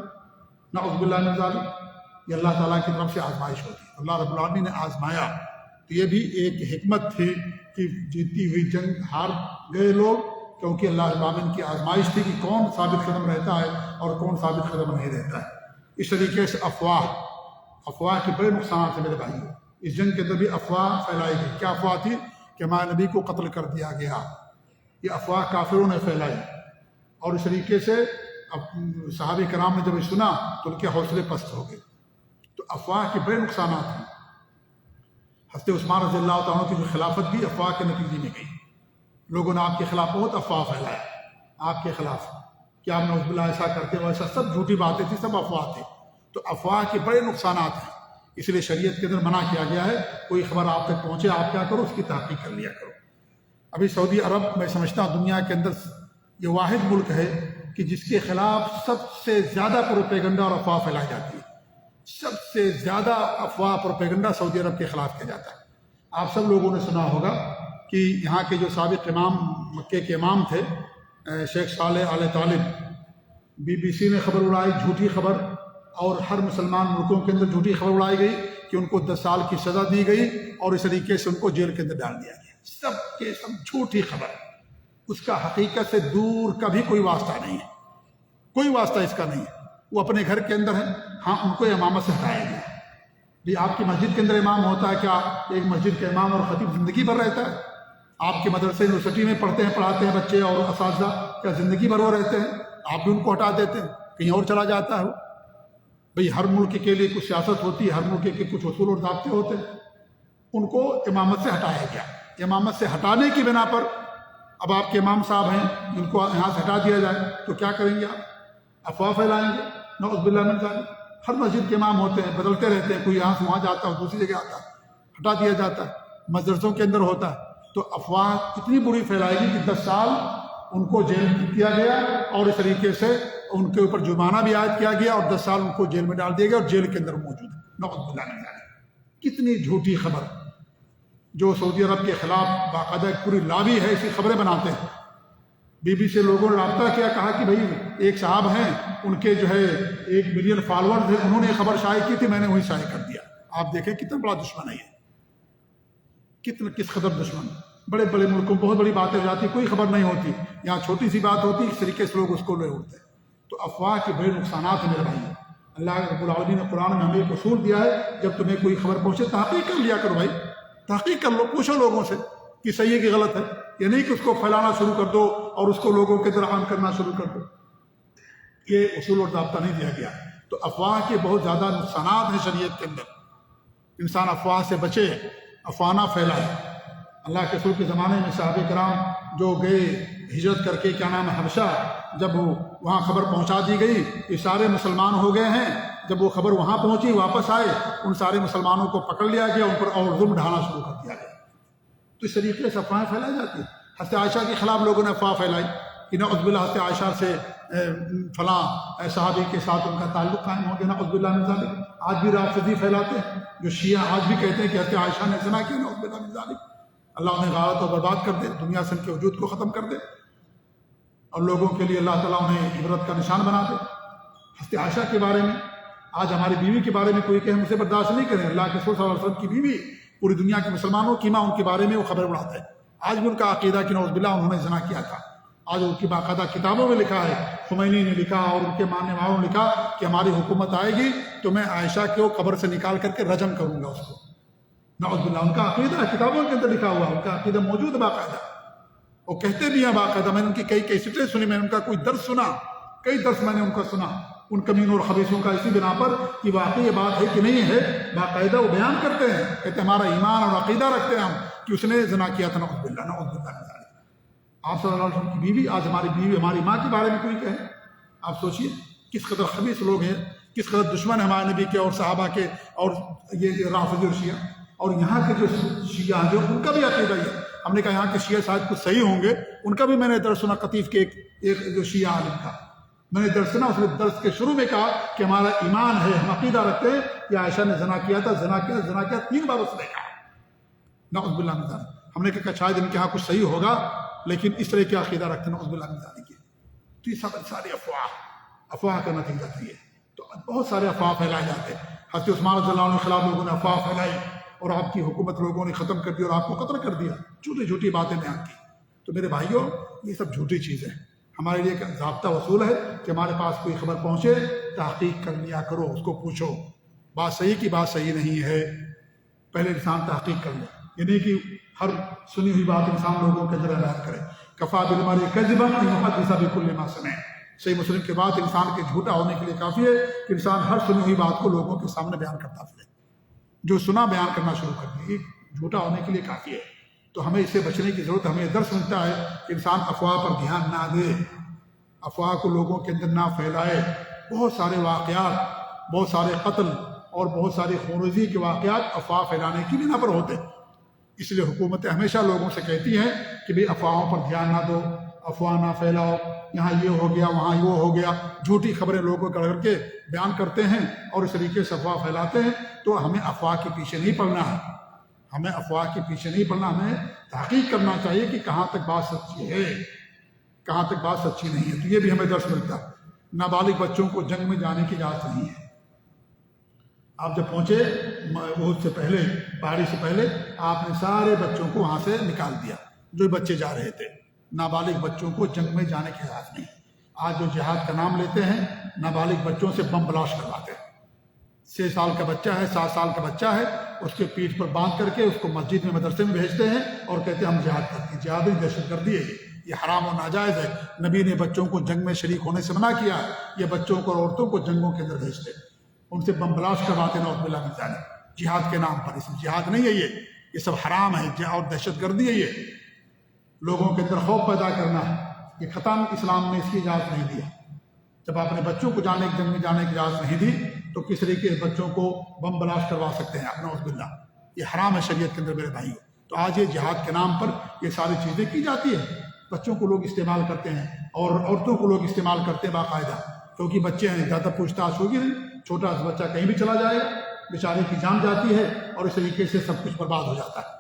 Speaker 1: نعوذ باللہ من ذالک۔ یہ اللہ تعالیٰ کی طرف سے آزمائش ہوتی ہے۔ اللہ رب العالمین نے آزمایا، تو یہ بھی ایک حکمت تھی کہ جیتی ہوئی جنگ ہار گئے لوگ، کیونکہ اللہ رب العالمین کی آزمائش تھی کہ کون ثابت قدم رہتا ہے اور کون ثابت قدم نہیں رہتا ہے۔ اس طریقے سے افواہ کے بڑے نقصانات ہیں میرے بھائیوں۔ اس جنگ کے اندر بھی افواہ پھیلائی گئی۔ کیا افواہ تھی؟ کہ ہمارے نبی کو قتل کر دیا گیا، یہ افواہ کافروں نے پھیلائی۔ اور اس طریقے سے صحابہ کرام نے جب یہ سنا تو ان کے حوصلے پست ہو گئے۔ تو افواہ کے بڑے نقصانات ہیں۔ حضرت عثمان رضی اللہ تعالیٰ کی جو خلافت بھی افواہ کے نتیجے میں گئی۔ لوگوں نے آپ کے خلاف بہت افواہ پھیلایا، آپ کے خلاف کہ آپ نعوذ باللہ ایسا کرتے ہو، ایسا سب جھوٹی باتیں تھیں، سب افواہ تھے۔ تو افواہ کے بڑے نقصانات ہیں، اس لیے شریعت کے اندر منع کیا گیا ہے کوئی خبر آپ تک پہنچے آپ کیا کرو، اس کی تحقیق کر لیا کرو۔ ابھی سعودی عرب میں سمجھتا ہوں دنیا کے اندر یہ واحد ملک ہے کہ جس کے خلاف سب سے زیادہ پروپیگنڈا اور افواہ پھیلائی جاتی ہے۔ سب سے زیادہ افواہ پروپیگنڈا سعودی عرب کے خلاف کیا جاتا ہے۔ آپ سب لوگوں نے سنا ہوگا کہ یہاں کے جو سابق امام، مکے کے امام تھے شیخ صالح آل طالب، BBC نے خبر اڑائی، جھوٹی خبر، اور ہر مسلمان ملکوں کے اندر جھوٹی خبر اڑائی گئی کہ ان کو 10 سال کی سزا دی گئی اور اس طریقے سے ان کو جیل کے اندر ڈال دیا گیا۔ سب کے سب جھوٹی خبر، اس کا حقیقت سے دور کا بھی کوئی واسطہ نہیں ہے، کوئی واسطہ اس کا نہیں ہے۔ وہ اپنے گھر کے اندر ہیں، ہاں ان کو امامت سے ہٹایا گیا۔ جی آپ کی مسجد کے اندر امام ہوتا ہے کیا؟ ایک مسجد کے امام اور خطیب زندگی بھر رہتا ہے؟ آپ کے مدرسے یونیورسٹی میں پڑھاتے ہیں بچے اور اساتذہ، کیا زندگی بھر وہ رہتے ہیں؟ آپ بھی ان کو ہٹا دیتے ہیں، کہیں اور چلا جاتا ہے وہ۔ بھئی ہر ملک کے لیے کچھ سیاست ہوتی ہے، ہر ملک کے کچھ اصول اور ضابطے ہوتے ہیں۔ ان کو امامت سے ہٹایا گیا۔ امامت سے ہٹانے کی بنا پر اب آپ کے امام صاحب ہیں، ان کو یہاں سے ہٹا دیا جائے تو کیا کریں گے آپ؟ افواہ پھیلائیں گے، نعوذ باللہ من ذالک۔ ہر مسجد کے امام ہوتے ہیں، بدلتے رہتے ہیں، کوئی یہاں سے وہاں جاتا ہے، دوسری جگہ آتا ہے، ہٹا دیا جاتا ہے۔ مدرسوں کے اندر ہوتا ہے، تو افواہ اتنی بری پھیلائے گی کہ 10 سال ان کو جیل کیا گیا اور اس طریقے سے ان کے اوپر جرمانہ بھی عائد کیا گیا اور 10 سال ان کو جیل میں ڈال دیا گیا اور جیل کے اندر موجود ہے۔ نعوذ باللہ من ذالک۔ کتنی جھوٹی خبر، جو سعودی عرب کے خلاف باقاعدہ ایک پوری لابی ہے، ایسی خبریں بناتے ہیں۔ BBC لوگوں نے رابطہ کیا، کہا کہ بھائی ایک صاحب ہیں، ان کے جو ہے 1 ملین فالورز ہیں، انہوں نے خبر شائع کی تھی، میں نے وہی شائع کر دیا۔ آپ دیکھیں کتنا بڑا دشمن ہے یہ، کس قدر دشمن۔ بڑے بڑے ملکوں بہت بڑی باتیں ہو جاتی، کوئی خبر نہیں ہوتی، یہاں چھوٹی سی بات ہوتی، اس طریقے سے لوگ اس کو لے اڑتے ہیں۔ تو افواہ کے بڑے نقصانات ہیں میرے بھائی۔ اللہ رب العالمین نے قرآن میں ہمیں ایک اصول دیا ہے، جب تمہیں کوئی خبر پہنچے تحقیق کر لیا کرو بھائی، تحقیق کر لو، پوچھو لوگوں سے کہ صحیح ہے کہ غلط ہے۔ یہ نہیں کہ اس کو پھیلانا شروع کر دو اور اس کو لوگوں کے اندر عام کرنا شروع کر دو، یہ اصول اور ضابطہ نہیں دیا گیا۔ تو افواہ کے بہت زیادہ نقصانات ہیں شریعت کے اندر۔ انسان افواہ سے بچے، افواہ نہ پھیلائے۔ اللہ کے رسول کے زمانے میں صحابہ کرام جو گئے ہجرت کر کے، کیا نام ہے، حبشہ، جب وہاں خبر پہنچا دی گئی کہ سارے مسلمان ہو گئے ہیں، جب وہ خبر وہاں پہنچی، واپس آئے، ان سارے مسلمانوں کو پکڑ لیا گیا، ان پر اور ظلم ڈھانا شروع کر دیا گیا۔ تو اس طریقے سے افواہیں پھیلائی جاتی ہیں۔ حضرت عائشہ کے خلاف لوگوں نے افواہ پھیلائی کہ نعوذ باللہ حضرت عائشہ سے فلاں صحابی کے ساتھ ان کا تعلق قائم ہو گیا، نعوذ باللہ من ذالک۔ آج بھی رافضی پھیلاتے ہیں، جو شیعہ آج بھی کہتے ہیں کہ حضرت عائشہ نے زنا کیا، نعوذ باللہ من ذالک۔ اللہ انہیں غارت و برباد کر دے، دنیا سے ان کے وجود کو ختم کر دے، اور لوگوں کے لیے اللہ تعالیٰ انہیں عبرت کا نشان بنا دے۔ حضرت عائشہ کے بارے میں، آج ہماری بیوی کے بارے میں کوئی کہ ہم اسے برداشت نہیں کریں، اللہ کے رسول صلی اللہ علیہ وسلم کی بیوی، پوری دنیا کے مسلمانوں کی ماں، ان کے بارے میں وہ خبر اڑاتا ہے۔ آج بھی ان کا عقیدہ کہ نعوذ باللہ انہوں نے زنا کیا تھا۔ آج ان کی باقاعدہ کتابوں میں لکھا ہے، خمینی نے لکھا اور ان کے ماننے والوں نے لکھا کہ ہماری حکومت آئے گی تو میں عائشہ کو قبر سے نکال کر کے رجم کروں گا اس کو۔ نعوذ باللہ، ان کا عقیدہ کتابوں کے اندر لکھا ہوا، ان کا عقیدہ موجود ہے باقاعدہ، وہ کہتے بھی ہیں باقاعدہ، میں نے ان کی کئی کیسٹیں سنی، میں نے ان کا کوئی درس سنا، کئی درس میں نے ان کا سنا، ان کمینوں اور خبیثوں کا اسی بنا پر کہ واقعی یہ بات ہے کہ نہیں ہے، باقاعدہ وہ بیان کرتے ہیں، کہتے ہیں ہمارا ایمان اور عقیدہ رکھتے ہیں ہم کہ اس نے زنا کیا تھا، نعوذ باللہ نعوذ باللہ من ذالک۔ آپ صلی اللہ علیہ وسلم کی بیوی، آج ہماری بیوی ہماری ماں کے بارے میں کوئی کہے، آپ سوچئے کس قدر خبیث لوگ ہیں، کس قدر دشمن ہیں ہمارے نبی کے اور صحابہ کے، اور یہ رافضی اور شیعہ، اور یہاں کے جو شیعہ ہیں جو ان کا بھی عقیدہ ہے، ہم نے کہا یہاں کے شیعہ شاید کچھ صحیح ہوں گے، ان کا بھی میں نے درس سنا قطیف کے ایک جو شیعہ عالم کا، میں نے درس سنا، اس نے درس کے شروع میں کہا کہ ہمارا ایمان ہے، ہم عقیدہ رکھتے ہیں کہ عائشہ نے زنا کیا تھا، زنا کیا 3 بار اس نے کہا، نعوذ باللہ من ذالک۔ ہم نے کہا شاید ان کے یہاں کچھ صحیح ہوگا، لیکن اس طرح کے عقیدہ رکھتے ہیں، نعوذ باللہ من ذالک۔ تو یہ سب ساری افواہ کا نتیجہ تھی، تو بہت سارے افواہ پھیلائے جاتے ہیں۔ حضرت عثمان رضی اللہ عنہ کے خلاف لوگوں نے افواہ پھیلائی اور آپ کی حکومت لوگوں نے ختم کر دی اور آپ کو قتل کر دیا، جھوٹی جھوٹی باتیں بیان کی۔ تو میرے بھائیوں، یہ سب جھوٹی چیزیں ہیں، ہمارے لیے ایک ضابطہ اصول ہے کہ ہمارے پاس کوئی خبر پہنچے تحقیق کر لیا کرو، اس کو پوچھو، بات صحیح کی بات صحیح نہیں ہے، پہلے انسان تحقیق کر لے، یہ نہیں کہ ہر سنی ہوئی بات انسان لوگوں کے اندر بیان کرے۔ کفا بالمرء کذبا ان یحدث بکل ما سمع۔ صحیح مسلم کے بعد انسان کے جھوٹا ہونے کے لیے کافی ہے کہ انسان ہر سنی ہوئی بات کو لوگوں کے سامنے بیان کرتا پھرے، جو سنا بیان کرنا شروع کر دے، جھوٹا ہونے کے لیے کافی ہے۔ تو ہمیں اس سے بچنے کی ضرورت ہے، ہمیں درس ملتا ہے کہ انسان افواہ پر دھیان نہ دے، افواہ کو لوگوں کے اندر نہ پھیلائے۔ بہت سارے واقعات، بہت سارے قتل اور بہت سارے خونریزی کے واقعات افواہ پھیلانے کی بنا پر ہوتے ہیں، اس لیے حکومتیں ہمیشہ لوگوں سے کہتی ہیں کہ بھئی افواہوں پر دھیان نہ دو، افواہ نہ پھیلاؤ، یہاں یہ ہو گیا وہاں وہ ہو گیا، جھوٹی خبریں لوگوں کو کر کے بیان کرتے ہیں اور اس طریقے سے افواہ پھیلاتے ہیں۔ تو ہمیں افواہ کے پیچھے نہیں پڑنا ہے، ہمیں افواہ کے پیچھے نہیں پڑنا، ہمیں تحقیق کرنا چاہیے کہ کہاں تک بات سچی ہے، کہاں تک بات سچی نہیں ہے۔ تو یہ بھی ہمیں درس ملتا ہے۔ نابالغ بچوں کو جنگ میں جانے کی اجازت نہیں ہے۔ آپ جب پہنچے احد سے پہلے، پہاڑی سے پہلے، آپ نے سارے بچوں کو وہاں سے نکال دیا، جو بچے جا رہے تھے۔ نابالغ بچوں کو جنگ میں جانے کی اجازت نہیں۔ آج جو جہاد کا نام لیتے ہیں، نابالغ بچوں سے بم بلاسٹ کرواتے ہیں۔ 6 سال کا بچہ ہے، 7 سال کا بچہ ہے، اس کے پیٹھ پر باندھ کر کے اس کو مسجد میں مدرسے میں بھیجتے ہیں اور کہتے ہیں ہم جہاد کرتے ہیں۔ جہاد دہشت گردی ہے، یہ حرام و ناجائز ہے۔ نبی نے بچوں کو جنگ میں شریک ہونے سے منع کیا، یہ بچوں کو اور عورتوں کو جنگوں کے اندر بھیجتے ہیں، ان سے بم بلاسٹ کرواتے ہیں، نعوذ باللہ من ذالک، جہاد کے نام پر۔ اس میں جہاد نہیں ہے، یہ سب حرام ہے اور دہشت گردی ہے۔ یہ لوگوں کے اندر خوف پیدا کرنا ہے، یہ قطعاً اسلام نے اس کی اجازت نہیں دی۔ جب آپ نے بچوں کو جنگ میں جانے کی اجازت نہیں دی تو کس طریقے سے بچوں کو بم بلاسٹ کروا سکتے ہیں آپ؟ نعوذ باللہ، یہ حرام ہے شریعت کے اندر میرے بھائیو۔ تو آج یہ جہاد کے نام پر یہ ساری چیزیں کی جاتی ہیں، بچوں کو لوگ استعمال کرتے ہیں اور عورتوں کو لوگ استعمال کرتے ہیں باقاعدہ، کیونکہ بچے ہیں، زیادہ پوچھ تاچھ ہوگی نہیں، چھوٹا سا بچہ کہیں بھی چلا جائے گا، بیچارے کی جان جاتی ہے اور اس طریقے سے سب کچھ برباد ہو جاتا ہے۔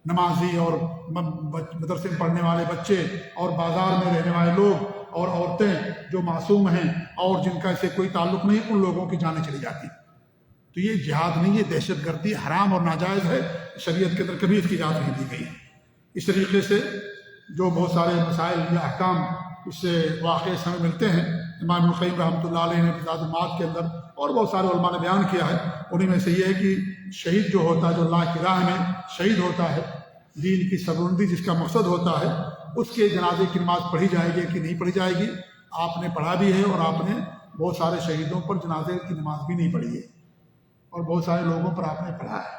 Speaker 1: نمازی اور مدرسے میں پڑھنے والے بچے اور بازار میں رہنے والے لوگ اور عورتیں جو معصوم ہیں اور جن کا اسے کوئی تعلق نہیں، ان لوگوں کی جانیں چلی جاتی۔ تو یہ جہاد نہیں، یہ دہشت گردی حرام اور ناجائز ہے، شریعت کے اندر کبھی اس کی اجازت نہیں دی گئی۔ اس طریقے سے جو بہت سارے مسائل یا احکام اس سے واقعے سمجھ ملتے ہیں، امام ابن القیم رحمۃ اللہ علیہ نے زاد المعاد کے اندر اور بہت سارے علماء نے بیان کیا ہے، انہیں میں سے یہ ہے کہ شہید جو ہوتا ہے، جو اللہ کی راہ میں شہید ہوتا ہے، دین کی سربلندی جس کا مقصد ہوتا ہے، اس کے جنازے کی نماز پڑھی جائے گی کہ نہیں پڑھی جائے گی؟ آپ نے پڑھا بھی ہے اور آپ نے بہت سارے شہیدوں پر جنازے کی نماز بھی نہیں پڑھی ہے اور بہت سارے لوگوں پر آپ نے پڑھا ہے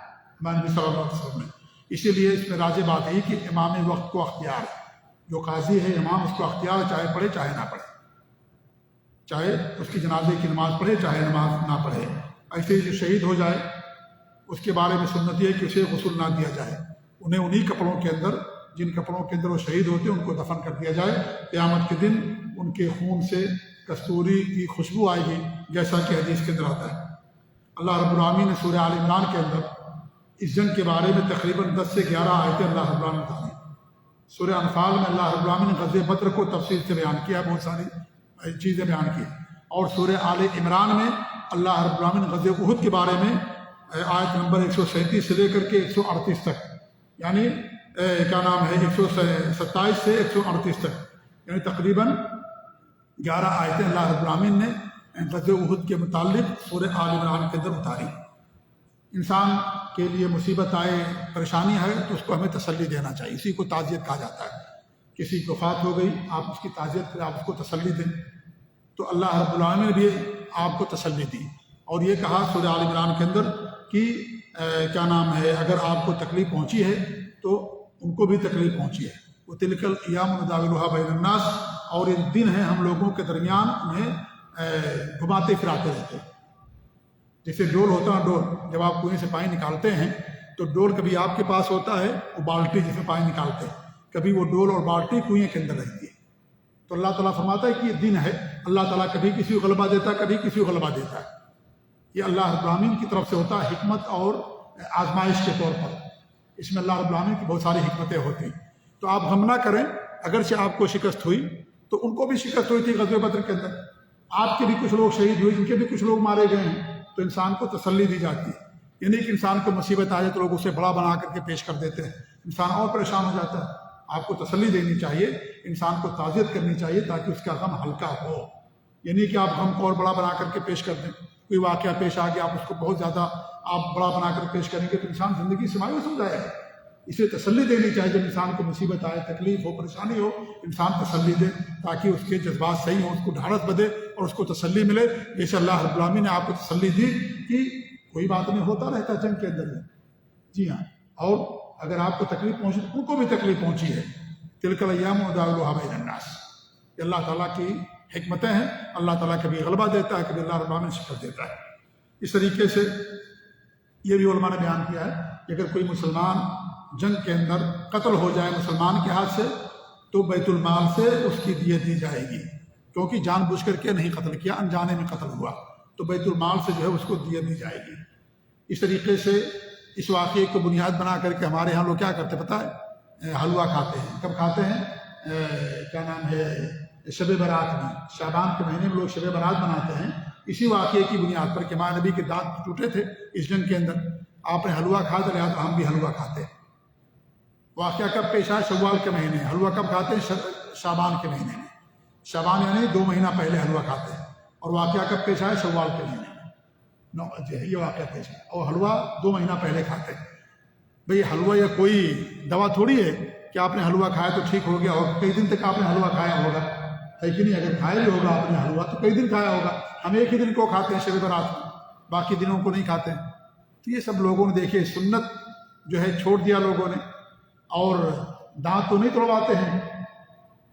Speaker 1: ہمارے نبی صلی اللہ علیہ وسلم نے۔ اسی لیے اس میں راجح بات ہے کہ امام وقت کو اختیار ہے، جو قاضی ہے امام، اس کو اختیار چاہے پڑھے چاہے نہ پڑھے، چاہے اس کی جنازے کی نماز پڑھے چاہے نماز نہ پڑھے۔ ایسے ہی جو شہید ہو جائے اس کے بارے میں سنت یہ ہے کہ اسے غسل نہ دیا جائے، انہیں انہی کپڑوں کے اندر، جن کپڑوں کے اندر وہ شہید ہوتے ہیں، ان کو دفن کر دیا جائے۔ قیامت کے دن ان کے خون سے کستوری کی خوشبو آئے گی، جیسا کہ حدیث کے اندر آتا ہے۔ اللہ رب العالمین نے سورہ آل عمران کے اندر اس جنگ کے بارے میں تقریباً 10 سے 11 آیتیں اللہ رب العالمین نے بتائیں۔ سورہ انفال میں اللہ رب العالمین نے غزوہ بدر کو تفصیل سے بیان کیا، بہت ساری چیزیں بیان کی، اور سورہ آل عمران میں اللہ رب العالمین نے غزوہ احد کے بارے میں آیت نمبر 137 سے لے کر کے 138 تک، یعنی کیا نام ہے 127 سے 138 تک، یعنی تقریباً 11 آیتیں اللہ رب العالمین نے غزوہ احد کے متعلق سورہ آل عمران کے اندر اتاری۔ انسان کے لیے مصیبت آئے، پریشانی ہے تو اس کو ہمیں تسلی دینا چاہیے، اسی کو تعزیت کہا جاتا ہے۔ کسی کی وفات ہو گئی، آپ اس کی تعزیت کریں، آپ اس کو تسلی دیں، تو اللہ رب العالمین نے بھی آپ کو تسلی دی۔ اور یہ کہا سورہ آل عمران کے اندر کہ کیا نام ہے، اگر آپ کو تکلیف پہنچی ہے تو ان کو بھی تکلیف پہنچی ہے۔ وہ تلک الایام نداولها بین الناس، اور یہ دن ہیں ہم لوگوں کے درمیان انہیں گھماتے پھراتے رہتے ہیں۔ جیسے ڈول ہوتا ہے، ڈول جب آپ کنویں سے پانی نکالتے ہیں تو ڈول کبھی آپ کے پاس ہوتا ہے، وہ بالٹی جس میں پانی نکالتے ہیں، کبھی وہ ڈول اور بالٹی کنویں کے اندر رہتی ہے۔ تو اللہ تعالیٰ فرماتا ہے کہ یہ دن ہے، اللہ تعالیٰ کبھی کسی کو غلبہ دیتا ہے، کبھی کسی کو غلبہ دیتا ہے۔ یہ اللہ رب العالمین کی طرف سے ہوتا ہے، حکمت اور آزمائش کے طور پر۔ اس میں اللہ رب العالمین کی بہت ساری حکمتیں ہوتی ہیں۔ تو آپ غم نہ کریں، اگرچہ آپ کو شکست ہوئی تو ان کو بھی شکست ہوئی تھی غزوہ بدر کے اندر، آپ کے بھی کچھ لوگ شہید ہوئے، ان کے بھی کچھ لوگ مارے گئے ہیں، تو انسان کو تسلی دی جاتی ہے۔ یعنی کہ انسان کو مصیبت آ جائے تو لوگ اسے بڑا بنا کر کے پیش کر دیتے ہیں، انسان اور پریشان ہو جاتا ہے۔ آپ کو تسلی دینی چاہیے، انسان کو تعزیت کرنی چاہیے تاکہ اس کا غم ہلکا ہو۔ یعنی کہ آپ غم کو اور بڑا بنا کر کے پیش کر دیں، کوئی واقعہ پیش آ گیا، آپ اس کو بہت زیادہ آپ بڑا بنا کر پیش کریں گے تو انسان زندگی سے مایوس ہو جائے گا۔ اسے تسلی دینی چاہیے، جب انسان کو مصیبت آئے، تکلیف ہو، پریشانی ہو، انسان تسلی دے تاکہ اس کے جذبات صحیح ہوں، اس کو ڈھارس بدے اور اس کو تسلی ملے۔ جیسے اللہ رب العالمین نے آپ کو تسلی دی کہ کوئی بات نہیں، ہوتا رہتا جنگ کے اندر میں، جی ہاں، اور اگر آپ کو تکلیف پہنچی تو ان کو بھی تکلیف پہنچی ہے۔ تلک الایام نداولها بین الناس، یہ اللہ تعالیٰ کی حکمتیں ہیں۔ اللہ تعالیٰ کبھی غلبہ دیتا ہے، کبھی اللہ رب العالمین شکست دیتا ہے۔ اس طریقے سے یہ بھی علماء نے بیان کیا ہے کہ اگر کوئی مسلمان جنگ کے اندر قتل ہو جائے مسلمان کے ہاتھ سے تو بیت المال سے اس کی دیت دی جائے گی، کیونکہ جان بوجھ کر کے نہیں قتل کیا، انجانے میں قتل ہوا، تو بیت المال سے جو ہے اس کو دیت دی جائے گی۔ اس طریقے سے اس واقعے کو بنیاد بنا کر کے ہمارے ہاں لوگ کیا کرتے پتہ ہے، حلوہ کھاتے ہیں۔ کب کھاتے ہیں؟ کیا نام ہے، شب برات میں، شعبان کے مہینے میں لوگ شب برات مناتے ہیں، اسی واقعے کی بنیاد پر کہ ہمارے نبی کے دانت ٹوٹے تھے اس جنگ کے اندر، آپ نے حلوہ کھا تو لہٰذا ہم بھی حلوہ کھاتے ہیں۔ واقعہ کب پیش آیا؟ شوال کے مہینے۔ حلوہ کب کھاتے ہیں؟ شعبان کے مہینے میں۔ شعبان یعنی 2 مہینہ پہلے حلوہ کھاتے ہیں، اور واقعہ کب پیش آیا؟ شوال کے مہینے میں جو ہے یہ واقعہ پیش آیا، اور حلوہ 2 مہینہ پہلے کھاتے ہیں۔ بھئی حلوہ یا کوئی دوا تھوڑی ہے کہ آپ نے حلوہ کھایا تو ٹھیک ہو گیا، اور کئی دن تک آپ نے حلوہ کھایا ہوگا، ہے کہ نہیں؟ اگر کھایا بھی ہوگا آپ نے حلوہ تو کئی دن کھایا ہوگا۔ ہم ایک ہی دن کو کھاتے ہیں شب برات میں، باقی دنوں کو نہیں کھاتے ہیں۔ تو یہ سب لوگوں نے دیکھے سنت جو ہے چھوڑ دیا لوگوں نے، اور دانت تو نہیں توڑواتے ہیں،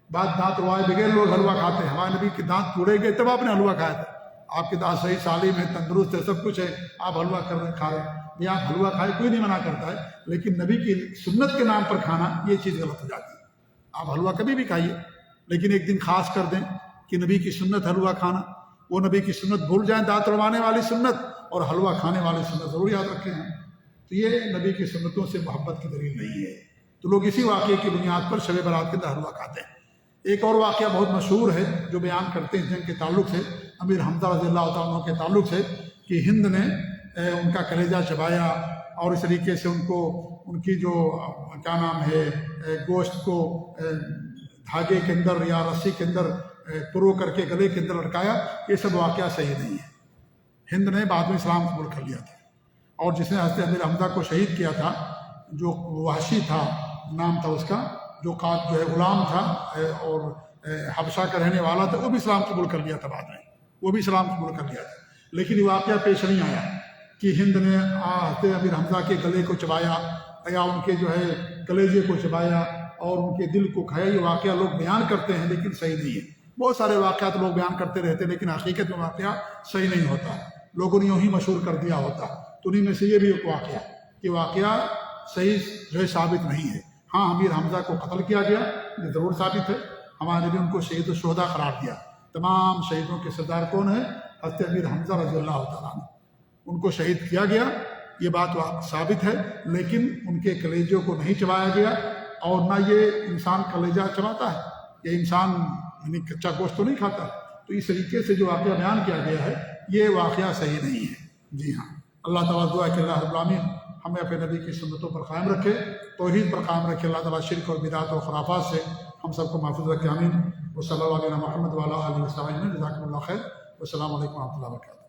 Speaker 1: بعد دانت توڑوائے بغیر لوگ حلوہ کھاتے ہیں۔ ہمارے نبی کے دانت توڑے گئے تب آپ نے حلوہ کھایا تھا، آپ کے دانت صحیح سالم ہے، تندرست ہے، سب کچھ ہے، آپ حلوہ کھا رہے ہیں۔ یہ آپ حلوہ کھائے کوئی نہیں منع کرتا ہے، لیکن نبی کی سنت کے نام پر کھانا یہ چیز غلط ہو جاتی ہے۔ آپ حلوہ کبھی بھی کھائیے، لیکن ایک دن خاص کر دیں کہ نبی کی سنت حلوہ کھانا، وہ نبی کی سنت بھول جائیں، دانت توڑوانے والی سنت اور حلوہ کھانے والی سنت ضرور یاد رکھیں ہیں۔ تو یہ نبی کی سنتوں سے محبت کی دلیل نہیں ہے۔ تو لوگ اسی واقعے کی بنیاد پر شب برات کے اندر حلوہ کھاتے ہیں۔ ایک اور واقعہ بہت مشہور ہے جو بیان کرتے ہیں جنگ کے تعلق سے، امیر حمزہ رضی اللہ تعالیٰ عنہ کے تعلق سے، کہ ہند نے ان کا کلیجہ چبایا اور اس طریقے سے ان کو ان کی جو کیا نام ہے گوشت کو دھاگے کے اندر یا رسی کے اندر پرو کر کے گلے کے اندر لٹکایا۔ یہ سب واقعہ صحیح نہیں ہے۔ ہند نے بعد میں اسلام قبول کر لیا تھا، اور جس نے حضرت امیر حمزہ کو شہید کیا تھا، جو وحشی تھا نام تھا اس کا، جو غلام تھا اور حبشہ کا رہنے والا تھا، وہ بھی اسلام قبول کر لیا تھا بعد میں، وہ بھی اسلام قبول کر لیا تھا۔ لیکن یہ واقعہ پیش نہیں آیا کہ ہند نے حضرت امیر حمزہ کے گلے کو چبایا یا ان کے جو ہے کلیجے کو چبایا اور ان کے دل کو کھایا۔ یہ واقعہ لوگ بیان کرتے ہیں لیکن صحیح نہیں ہے۔ بہت سارے واقعات لوگ بیان کرتے رہتے ہیں لیکن حقیقت میں واقعہ صحیح نہیں ہوتا، لوگوں نے یوں ہی مشہور کر دیا ہوتا۔ تو انہیں میں سے یہ بھی ایک واقعہ کہ واقعہ صحیح جو ہے ثابت نہیں ہے۔ ہاں امیر حمزہ کو قتل کیا گیا، یہ ضرور ثابت ہے، ہمارے بھی ان کو شہید الشہداء قرار دیا۔ تمام شہیدوں کے سردار کون ہیں؟ حضرت امیر حمزہ رضی اللہ تعالیٰ عنہ، ان کو شہید کیا گیا، یہ بات ثابت ہے، لیکن ان کے کلیجوں کو نہیں چبایا گیا، اور نہ یہ انسان کلیجہ چباتا ہے، یہ انسان یعنی کچا گوشت تو نہیں کھاتا۔ تو اس طریقے سے جو واقعہ بیان کیا گیا ہے یہ واقعہ صحیح نہیں ہے۔ جی ہاں، اللہ تعالیٰ دعا کہ اللہ رب العالمین ہمیں اپنے نبی کی سنتوں پر قائم رکھے، توحید پر قائم رکھے، اللہ تعالیٰ شرک اور بدعت اور خرافات سے ہم سب کو محفوظ رکھے، آمین۔ وصلی اللہ علیہ محمد وعلیٰ آلہ وصحبہ اجمعین، جزاکم اللہ خیر، والسلام علیکم و رحمۃ اللہ وبرکاتہ۔